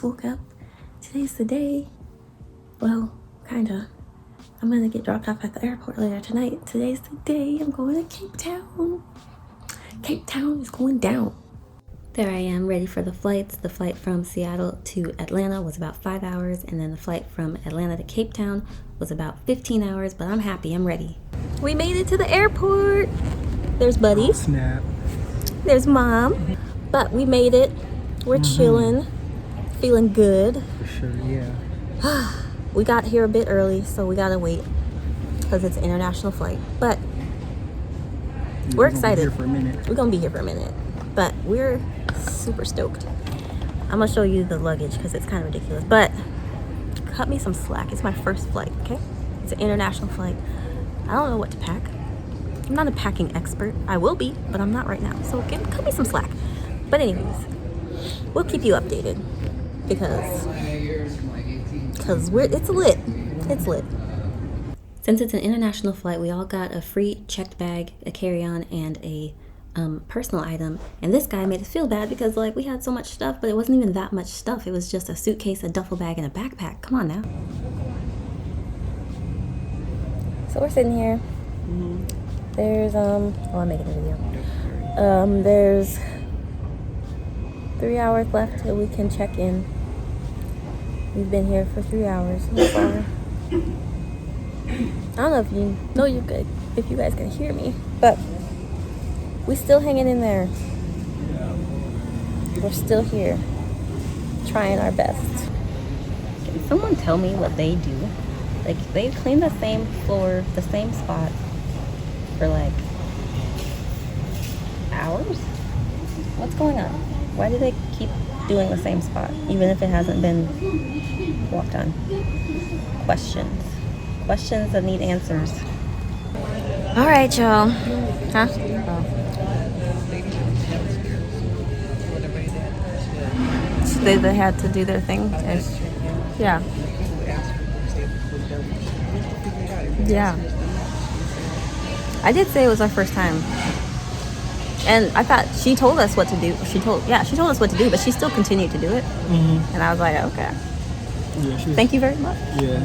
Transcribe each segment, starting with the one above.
just woke up. Today's the day. Well, kinda. I'm gonna get dropped off at the airport later tonight. Today's the day. I'm going to Cape Town. Cape Town is going down. There I am, ready for the flights. The flight from Seattle to Atlanta was about 5 hours, and then the flight from Atlanta to Cape Town was about 15 hours, but I'm happy, I'm ready. We made it to the airport. There's Buddy. Oh, snap. There's Mom. But we made it. We're chilling, feeling good. For sure, yeah. We got here a bit early, so we gotta wait because it's an international flight. But we're excited. We're gonna be here for a minute, but we're super stoked. I'm gonna show you the luggage because it's kind of ridiculous. But cut me some slack. It's my first flight. Okay, it's an international flight. I don't know what to pack. I'm not a packing expert. I will be, but I'm not right now. So cut me some slack. But anyways, we'll keep you updated because it's lit. It's lit. Since it's an international flight, we all got a free checked bag, a carry-on, and a personal item. And this guy made us feel bad because like we had so much stuff, but it wasn't even that much stuff. It was just a suitcase, a duffel bag, and a backpack. Come on now. So we're sitting here. There's I'm making a video. There's 3 hours left till we can check in. We've been here for 3 hours so far. I don't know if you guys can hear me, but we still hanging in there. We're still here, trying our best. Can someone tell me what they do? Like, they clean the same floor, the same spot for like hours? What's going on? Why do they keep doing the same spot, even if it hasn't been walked on? Questions that need answers. All right, y'all. Huh? Oh. So they had to do their thing. Yeah. Yeah. I did say it was our first time. And I thought she told us what to do. She told us what to do, but she still continued to do it. And I was like, okay. Yeah, thank you very much. Yeah.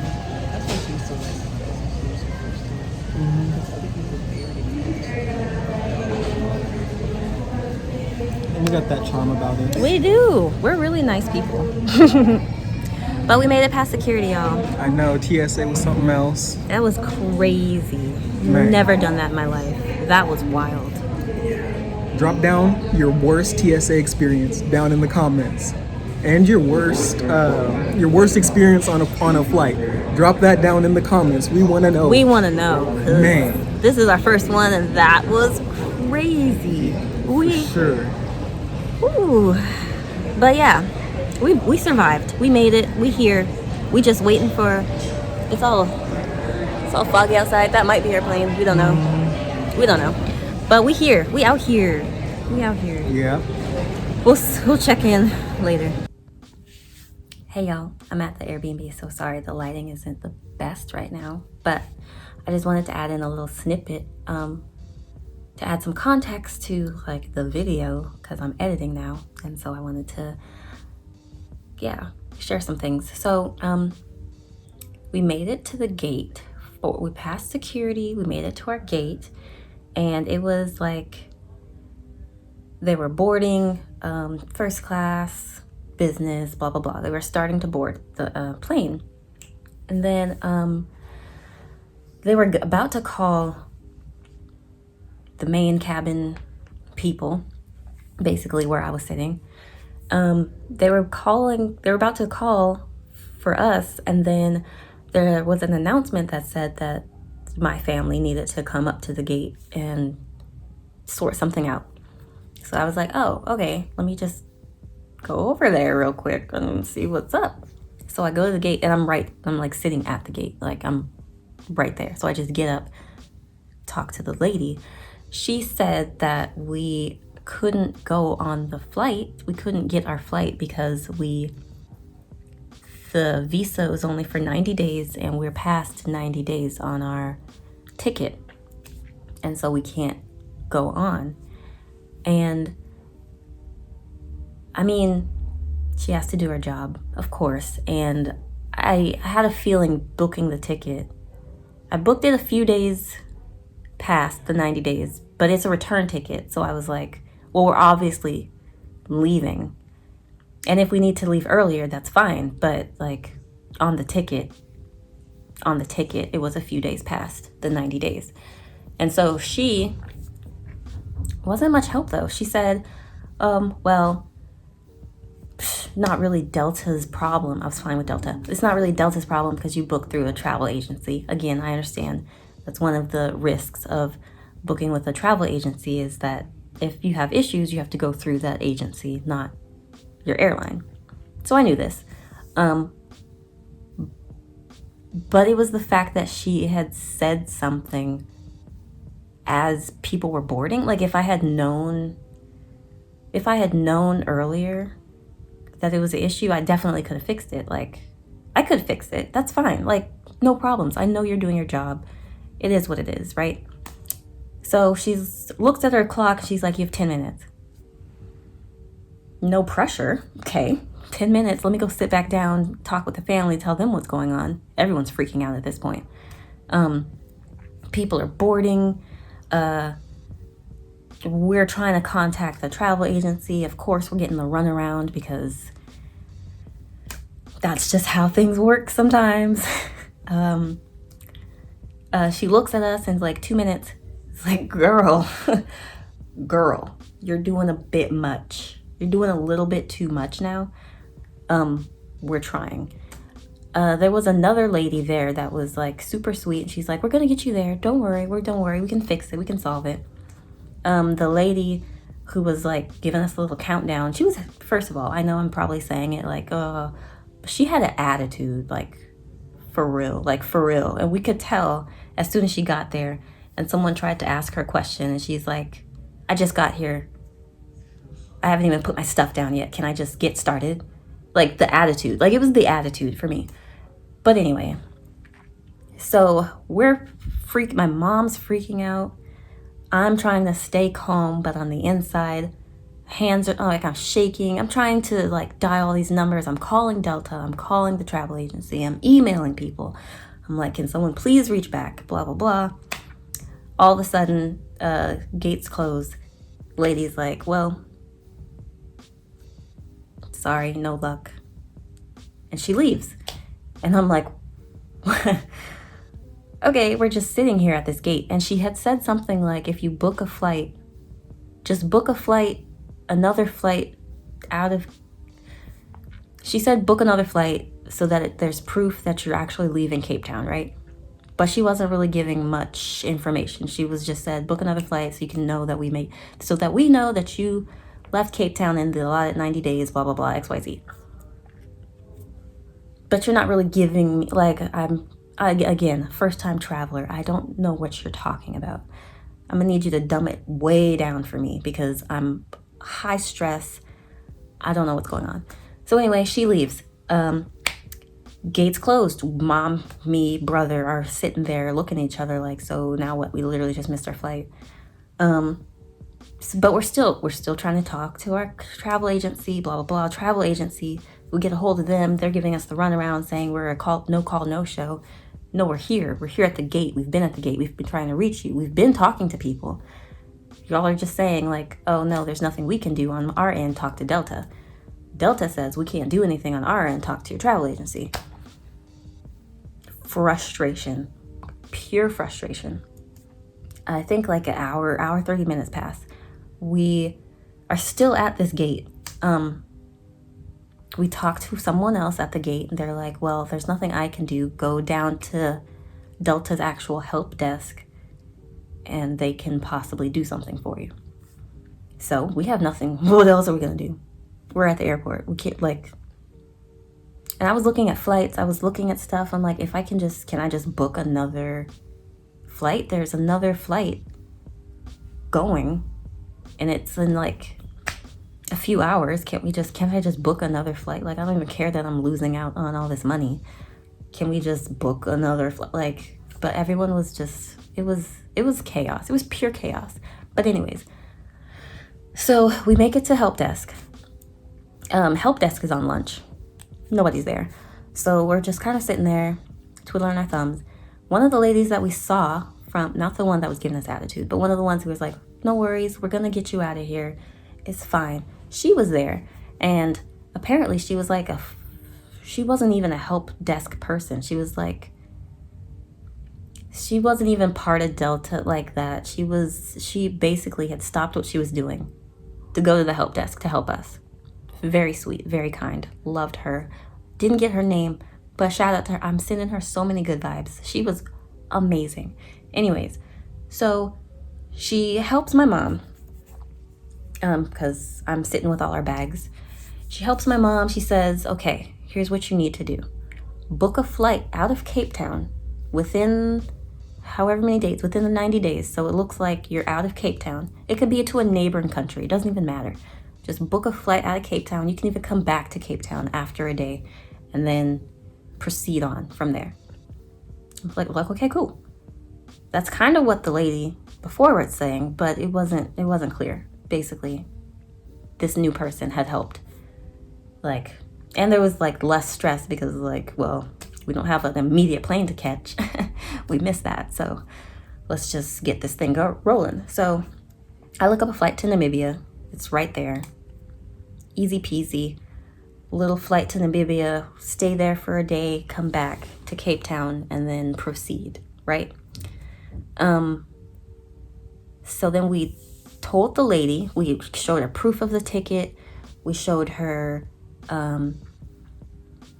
We got that charm about it. We do. We're really nice people. But we made it past security, y'all. I know, TSA was something else. That was crazy. Man. Never done that in my life. That was wild. Drop down your worst TSA experience down in the comments, and your worst experience on a flight. Drop that down in the comments. We want to know. We want to know. Man, this is our first one, and that was crazy. For sure. Ooh, but yeah, we survived. We made it. We here. We just waiting for. It's all foggy outside. That might be our plane. We don't know. We don't know. But we here. We out here. Yeah. We'll check in later. Hey y'all, I'm at the Airbnb, so sorry the lighting isn't the best right now, but I just wanted to add in a little snippet to add some context to like the video because I'm editing now, and so I wanted to share some things. So we made it to the gate. We passed security. We made it to our gate. And it was like they were boarding first class, business, blah, blah, blah. They were starting to board the plane. And then they were about to call the main cabin people, basically where I was sitting. They were about to call for us. And then there was an announcement that said that my family needed to come up to the gate and sort something out. So I was like, oh, okay, let me just go over there real quick and see what's up. So I go to the gate and I'm like sitting at the gate, like I'm right there. So I just get up, talk to the lady. She said that we couldn't go on the flight. We couldn't get our flight because the visa was only for 90 days and we're past 90 days on our ticket. And so we can't go on. And I mean, She has to do her job, of course. And I had a feeling booking the ticket. I booked it a few days past the 90 days, but it's a return ticket. So I was like, well, we're obviously leaving. And if we need to leave earlier, that's fine. But like on the ticket, it was a few days past the 90 days. And so she wasn't much help though. She said, well, not really Delta's problem. I was fine with Delta. It's not really Delta's problem because you booked through a travel agency. Again, I understand that's one of the risks of booking with a travel agency is that if you have issues, you have to go through that agency, not your airline. So I knew this. But it was the fact that she had said something as people were boarding. Like if I had known earlier that it was an issue, I definitely could have fixed it. Like I could fix it. That's fine. Like no problems. I know you're doing your job. It is what it is, right? So she looks at her clock. She's like, you have 10 minutes. No pressure. Okay, 10 minutes. Let me go sit back down, talk with the family, tell them what's going on. Everyone's freaking out at this point. People are boarding. We're trying to contact the travel agency. Of course, we're getting the runaround because that's just how things work sometimes. She looks at us and is like, 2 minutes. It's like, girl, you're doing a bit much. You're doing a little bit too much now. We're trying. There was another lady there that was like super sweet. She's like, we're going to get you there. Don't worry. We can fix it. We can solve it. The lady who was like giving us a little countdown, she was, first of all, I know I'm probably saying it like, she had an attitude, like for real. And we could tell as soon as she got there and someone tried to ask her a question and she's like, I just got here. I haven't even put my stuff down yet. Can I just get started? Like the attitude, like it was the attitude for me. But anyway, so my mom's freaking out. I'm trying to stay calm, but on the inside, hands are like I'm shaking. I'm trying to like dial all these numbers. I'm calling Delta. I'm calling the travel agency. I'm emailing people. I'm like, can someone please reach back? Blah, blah, blah. All of a sudden, gates close. Lady's like, well, sorry, no luck. And she leaves. And I'm like, okay, we're just sitting here at this gate. And she had said something like, if you book a flight, just book a flight, another flight she said book another flight so that there's proof that you're actually leaving Cape Town, right? But she wasn't really giving much information. She was just said, book another flight so you can know that so that we know that you left Cape Town in the allotted 90 days, blah, blah, blah, XYZ. But you're not really giving, like, again, first time traveler. I don't know what you're talking about. I'm gonna need you to dumb it way down for me because I'm high stress. I don't know what's going on. So anyway, she leaves. Gates closed. Mom, me, brother are sitting there looking at each other like, so now what? We literally just missed our flight. But we're still trying to talk to our travel agency, blah, blah, blah. Travel agency, we get a hold of them. They're giving us the runaround saying we're a no show. No, we're here. We're here at the gate. We've been at the gate. We've been trying to reach you. We've been talking to people. Y'all are just saying like, oh no, there's nothing we can do on our end. Talk to Delta. Delta says we can't do anything on our end. Talk to your travel agency. Frustration. Pure frustration. I think like an hour, 30 minutes pass. We are still at this gate. We talked to someone else at the gate and they're like, well, there's nothing I can do. Go down to Delta's actual help desk and they can possibly do something for you. So we have nothing. What else are we going to do? We're at the airport. We can't and I was looking at flights. I was looking at stuff. I'm like, can I just book another flight? There's another flight going and it's in like a few hours. Can't I just book another flight? Like, I don't even care that I'm losing out on all this money. Can we just book another flight? Like, but everyone was just, it was chaos. It was pure chaos. But anyways, so we make it to help desk. Help desk is on lunch. Nobody's there. So we're just kind of sitting there, twiddling our thumbs. One of the ladies that we saw from, not the one that was giving us attitude, but one of the ones who was like, no worries, we're gonna get you out of here. It's fine. She was there. And apparently she was like she wasn't even a help desk person. She wasn't even part of Delta like that. She basically had stopped what she was doing to go to the help desk to help us. Very sweet, very kind. Loved her. Didn't get her name, but shout out to her. I'm sending her so many good vibes. She was amazing. Anyways, so she helps my mom, because I'm sitting with all our bags. She helps my mom. She says, okay, here's what you need to do. Book a flight out of Cape Town within however many days, within the 90 days. So it looks like you're out of Cape Town. It could be to a neighboring country. It doesn't even matter. Just book a flight out of Cape Town. You can even come back to Cape Town after a day and then proceed on from there. I'm like, okay, cool. That's kind of what the lady before was saying, but it wasn't clear. Basically, this new person had helped. And there was less stress because well, we don't have an immediate plane to catch. We missed that. So let's just get this thing rolling. So I look up a flight to Namibia. It's right there. Easy peasy. Little flight to Namibia, stay there for a day, come back to Cape Town, and then proceed, right? So then we told the lady, we showed her proof of the ticket, we showed her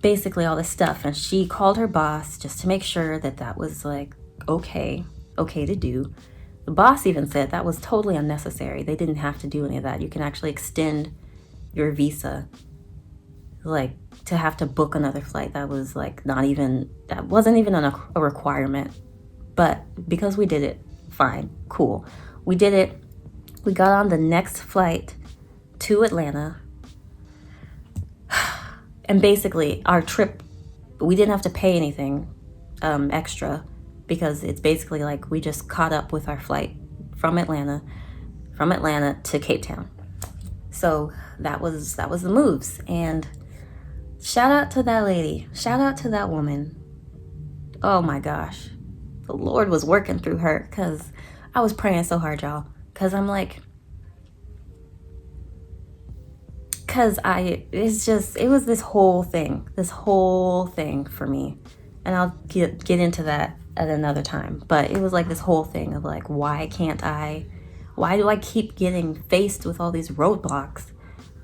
basically all this stuff, and she called her boss just to make sure that was okay to do. The boss even said that was totally unnecessary. They didn't have to do any of that. You can actually extend your visa. To have to book another flight, that wasn't even a requirement. But because we did it, fine, cool. We did it. We got on the next flight to Atlanta. And basically our trip, we didn't have to pay anything extra, because it's basically we just caught up with our flight from Atlanta to Cape Town. So that was the moves. And shout out to that lady. Shout out to that woman. Oh my gosh. The Lord was working through her, because I was praying so hard, y'all. Because I'm it was this whole thing for me. And I'll get into that at another time. But it was this whole thing of why do I keep getting faced with all these roadblocks?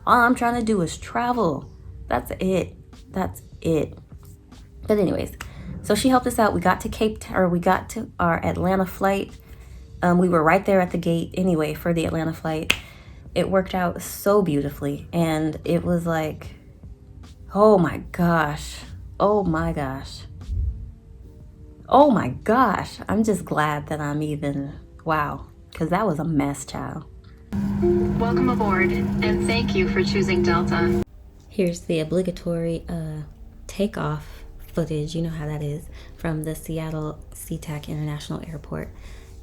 All I'm trying to do is travel. That's it. But anyways, so she helped us out. We got to our Atlanta flight. We were right there at the gate anyway for the Atlanta flight. It worked out so beautifully. And it was oh my gosh. I'm just glad that I'm wow. Because that was a mess, child. Welcome aboard, and thank you for choosing Delta. Here's the obligatory takeoff footage, you know how that is, from the Seattle SeaTac International Airport.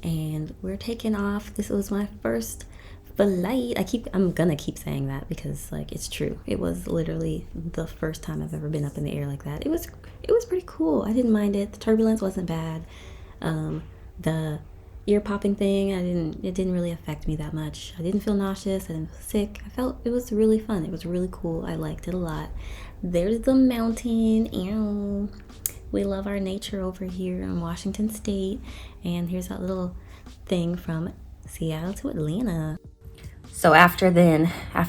And we're taking off. This was my first flight. I'm gonna keep saying that because it's true. It was literally the first time I've ever been up in the air like that. It was pretty cool. I didn't mind it. The turbulence wasn't bad. The ear popping thing, it didn't really affect me that much. I didn't feel nauseous. I didn't feel sick. I felt it was really fun. It was really cool. I liked it a lot. There's the mountain. Ew. We love our nature over here in Washington State. And here's that little thing from Seattle to Atlanta. So after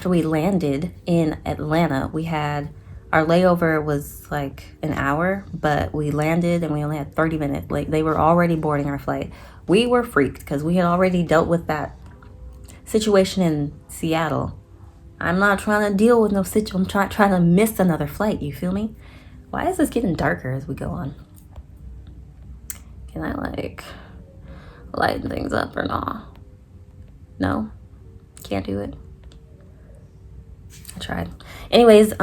we landed in Atlanta, we had our layover was an hour, but we landed and we only had 30 minutes. They were already boarding our flight. We were freaked because we had already dealt with that situation in Seattle. I'm not trying to deal with no situation. I'm trying to miss another flight. You feel me? Why is this getting darker as we go on? Can I lighten things up or not? No? Can't do it. I tried. Anyways,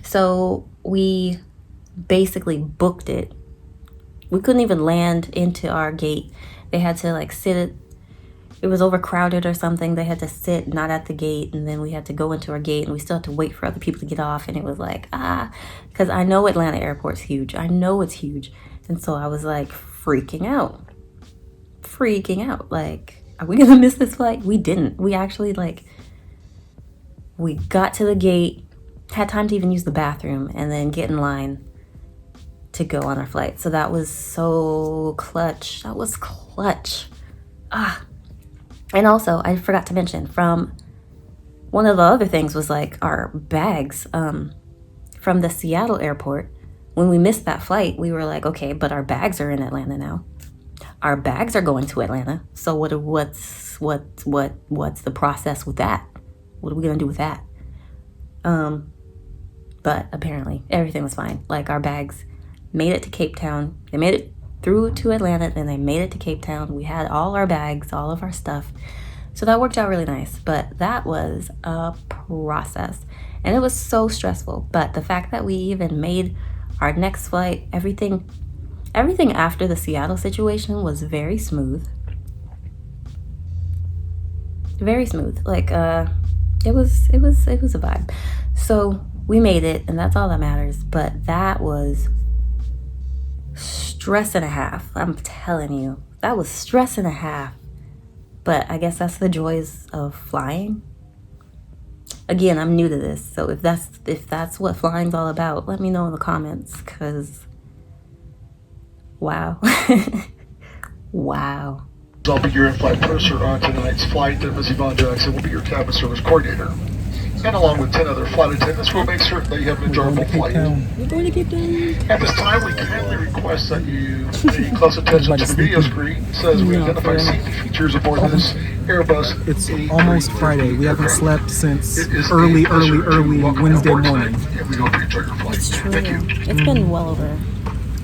so we basically booked it. We couldn't even land into our gate. They had to sit it was overcrowded or something. They had to sit not at the gate, and then we had to go into our gate, and we still had to wait for other people to get off. And it was like, because I know Atlanta airport's huge. I know it's huge. And so I was like freaking out. Like, are we gonna miss this flight? We didn't. We actually, like, we got to the gate, had time to even use the bathroom, and then get in line to go on our flight. So that was so clutch. That was clutch. And also, I forgot to mention, from one of the other things was like our bags from the Seattle airport. When we missed that flight, we were like, okay, but our bags are in Atlanta now. Our bags are going to Atlanta. So what's the process with that? What are we gonna do with that? But apparently everything was fine. Like, our bags made it to Cape Town. They made it through to Atlanta, then they made it to Cape Town. We had all our bags, all of our stuff. So that worked out really nice. But that was a process. And it was so stressful. But the fact that we even made our next flight, everything after the Seattle situation was very smooth. Very smooth. Like, it was a vibe. So we made it, and that's all that matters. But that was stress and a half. I'm telling you, that was stress and a half. But I guess that's the joys of flying. Again, I'm new to this, so if that's what flying's all about, let me know in the comments, because wow. Wow. I'll be your in-flight purser on tonight's flight, and Ms. Yvonne Jackson will be your cabin service coordinator. And along with 10 other flight attendants, we'll make certain that you have an enjoyable flight. We're going to Cape Town. At this time, we kindly request that you pay close attention to the video screen as we identify safety features aboard this Airbus. It's almost Friday. We haven't slept since early Wednesday morning. And we hope you enjoy your flight. It's true. Thank you. It's been well over.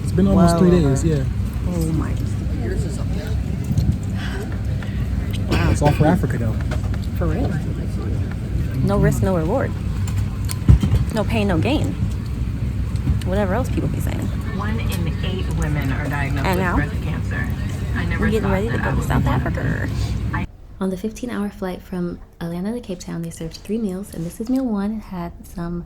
It's been almost 3 days, yeah. Oh my. It's all for Africa, though. For real. No risk, no reward. No pain, no gain. Whatever else people be saying. 1 in 8 women are diagnosed And now, with breast cancer. I never we're getting thought ready to that go I to would South be one of Africa. them. On the 15-hour flight from Atlanta to Cape Town, they served 3 meals, and this is meal 1. It had some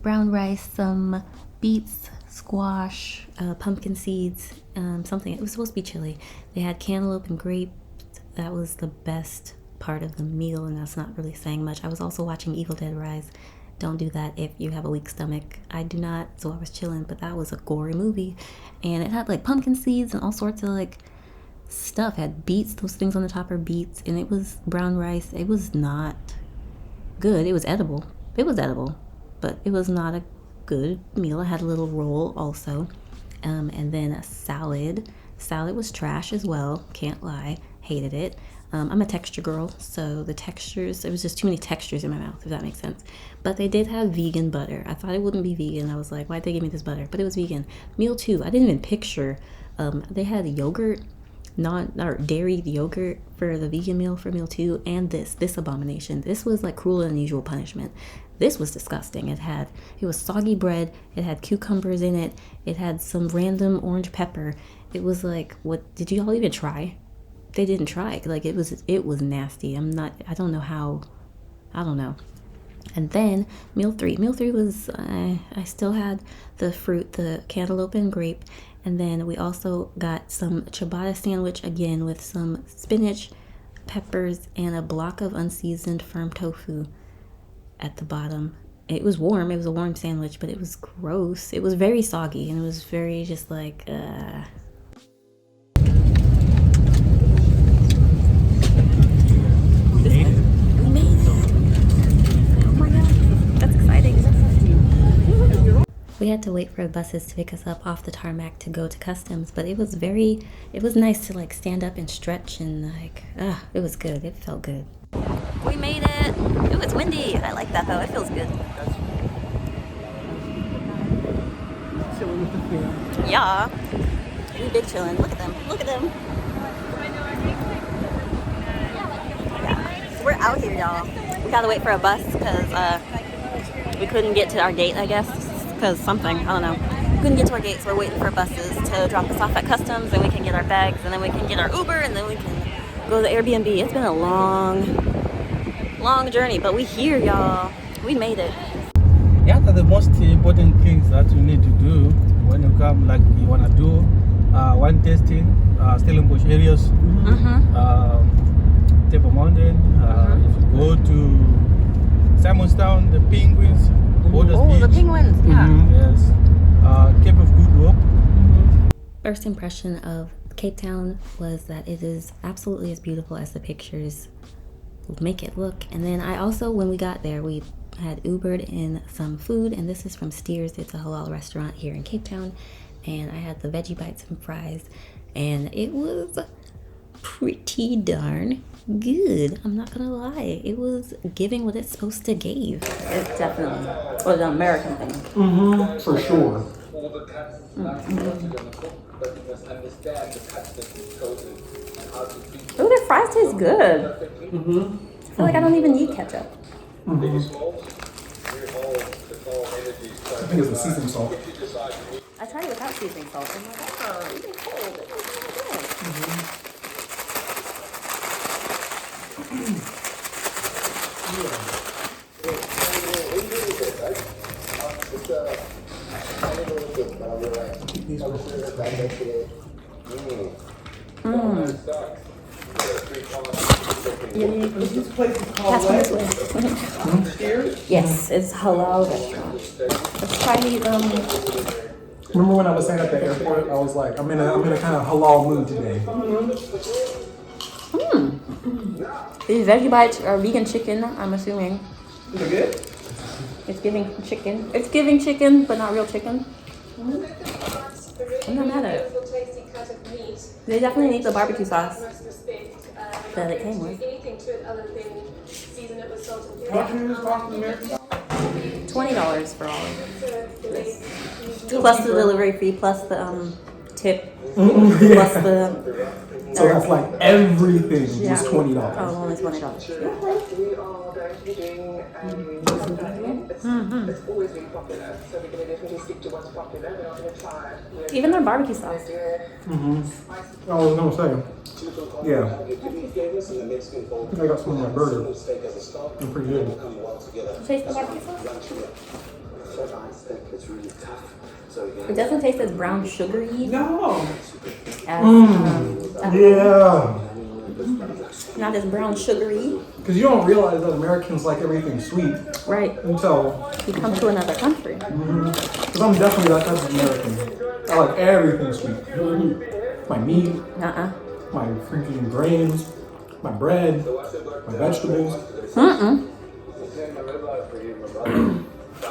brown rice, some beets, squash, pumpkin seeds, something. It was supposed to be chili. They had cantaloupe and grape. That was the best part of the meal, and that's not really saying much. I was also watching Evil Dead Rise. Don't do that if you have a weak stomach. I do not, so I was chilling, but that was a gory movie. And it had like pumpkin seeds and all sorts of like stuff. It had beets, those things on the top are beets, and it was brown rice. It was not good. It was edible, but it was not a good meal. I had a little roll also, and then a salad. Salad was trash as well, can't lie. Hated it. I'm a texture girl, so the textures, it was just too many textures in my mouth, if that makes sense. But they did have vegan butter. I thought it wouldn't be vegan. I was like, why'd they give me this butter? But it was vegan. Meal 2, I didn't even picture. They had yogurt, dairy yogurt for the vegan meal for meal 2, and this abomination. This was like cruel and unusual punishment. This was disgusting. It was soggy bread. It had cucumbers in it. It had some random orange pepper. It was like, what, did you all even try? They didn't try. Like, it was nasty. I don't know. And then meal 3 was, I still had the fruit, the cantaloupe and grape. And then we also got some ciabatta sandwich, again with some spinach, peppers, and a block of unseasoned firm tofu at the bottom. It was warm. It was a warm sandwich, but it was gross. It was very soggy, and it was very just like, We had to wait for buses to pick us up off the tarmac to go to customs, but it was nice to like stand up and stretch and like, it was good. It felt good. We made it. It was windy. I like that though. It feels good. Yeah. We big chillin'. Look at them. Yeah. So we're out here, y'all. We gotta wait for a bus because we couldn't get to our gate, I guess. Because something, I don't know. We couldn't get to our gate, so we're waiting for buses to drop us off at customs, and we can get our bags, and then we can get our Uber, and then we can go to the Airbnb. It's been a long journey, but we here, y'all. We made it. Yeah, that's the most important things that you need to do when you come, like you want to do wine tasting, Stellenbosch areas, Table Mountain. If you go to Simonstown, the penguins, Borders Beach. The penguins, yeah. Yes. Cape of Good Hope. First impression of Cape Town was that it is absolutely as beautiful as the pictures make it look. And then I also, when we got there, we had Ubered in some food, and this is from Steers. It's a halal restaurant here in Cape Town, and I had the veggie bites and fries, and it was pretty darn good. I'm not gonna lie, it was giving what it's supposed to give. It's definitely an American thing. For sure. Oh, their fries taste good. I feel like I don't even need ketchup. I think it's the seasoning salt. I tried it without seasoning salt. I'm like, oh, even cold. It's not Yes, it's halal restaurant. Let's try these. Remember when I was saying at the airport, I was like, I'm in a kind of halal mood today. These veggie bites are vegan chicken, I'm assuming. Is it good? It's giving chicken. It's giving chicken, but not real chicken. I'm not mad at it. They definitely need the barbecue sauce that it came with. $20 for all of it. Plus the delivery fee, plus the tip, plus the... So that's like everything was $20. Oh, only $20. Even their barbecue sauce. I was gonna say, yeah. I got some of my burger. I'm pretty good. Taste the barbecue sauce? It doesn't taste as brown sugary. No. As, Yeah. not as brown sugary. Because you don't realize that Americans like everything sweet Right. until, You come to another country. because I'm definitely that type of American. I like everything sweet. My meat, my freaking grains, my bread, my vegetables.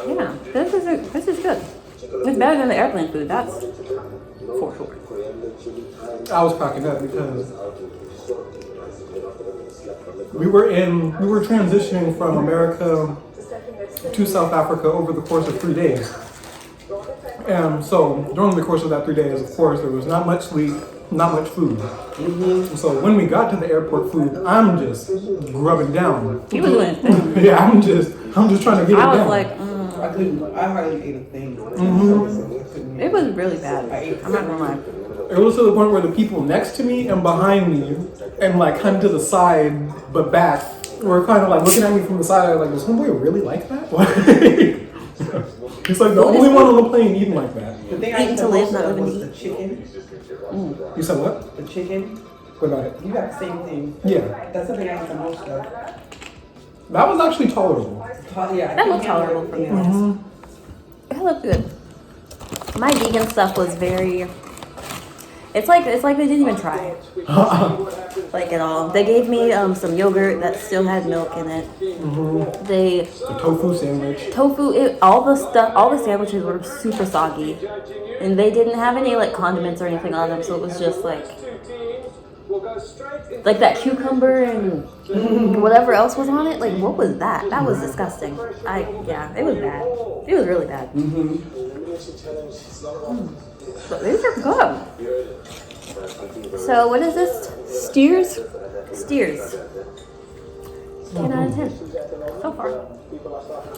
Yeah, this is good. It's better than the airplane food, that's for sure. I was cracking up because we were transitioning from America to South Africa over the course of 3 days. And so during the course of that 3 days, of course, there was not much sleep, not much food. So when we got to the airport food, I'm just grubbing down. He was doing his thing. Yeah, I'm just trying to get it down. I was like, I hardly ate a thing. it was really bad. I'm not gonna lie. It was to the point where the people next to me and behind me, and like kind of to the side but back, were kind of like looking at me from the side. Like, does homeboy really like that? It's like the only one on the plane eating like that. The thing I Eating ate to the live, most not of living was to the chicken. You said what? The chicken. What about it? You got the same thing. Yeah, That's the thing I ate the most of. that was actually tolerable. Yeah, That looked tolerable for me. It looked good. My vegan stuff was very... It's like they didn't even try. Like at all. They gave me some yogurt that still had milk in it. The tofu sandwich. All the sandwiches were super soggy. And they didn't have any like condiments or anything on them, so it was just like that cucumber and whatever else was on it. Like, what was that? That was disgusting. It was bad. It was really bad. But these are good. So what is this? Steers? 10 out of 10 so far.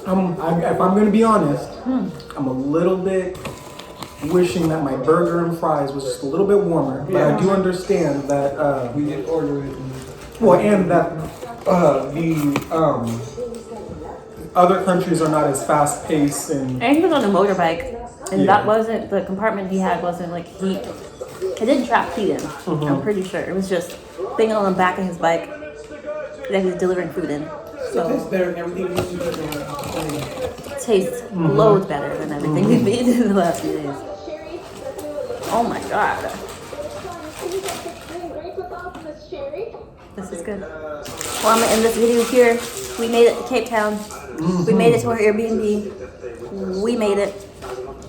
If I'm gonna be honest, I'm a little bit wishing that my burger and fries was just a little bit warmer. But I do understand that we did order it. Well, and that the other countries are not as fast paced and And he was on a motorbike, and Yeah. that wasn't the compartment he had. Wasn't like heat. It didn't trap heat in. I'm pretty sure it was just thing on the back of his bike that he was delivering food in. It tastes So better than everything you do. it tastes loads better than everything we've eaten in the last few days. Oh my god, this is good. Well, I'm gonna end this video here. We made it to Cape Town. We made it to our Airbnb. We made it.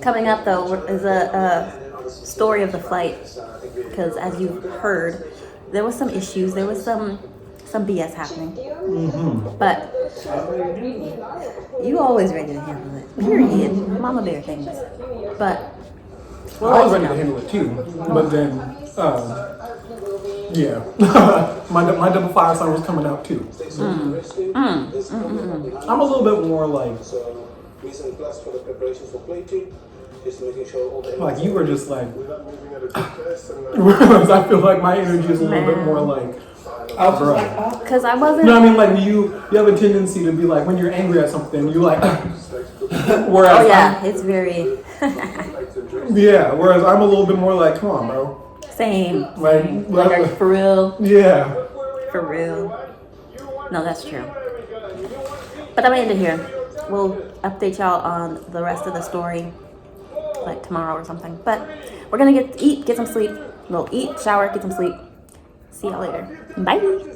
Coming up though is a story of the flight, because as you've heard, there was some issues. There was some BS happening. But you always ready to handle it. Period. Mama bear things. But well, I was ready to handle it too, but then yeah, my double fire sign was coming out too. I'm a little bit more like you were just like whereas I feel like my energy is a little bit more like bro. because I wasn't. No, I mean like you have a tendency to be like when you're angry at something, you like whereas Oh yeah, it's very whereas I'm a little bit more like, come on, bro. same. Like, Like for real. Yeah. For real. No, that's true. But I'm gonna end it here. We'll update y'all on the rest of the story like tomorrow or something. But we're gonna get some sleep. We'll eat, shower, get some sleep. See y'all later. Bye.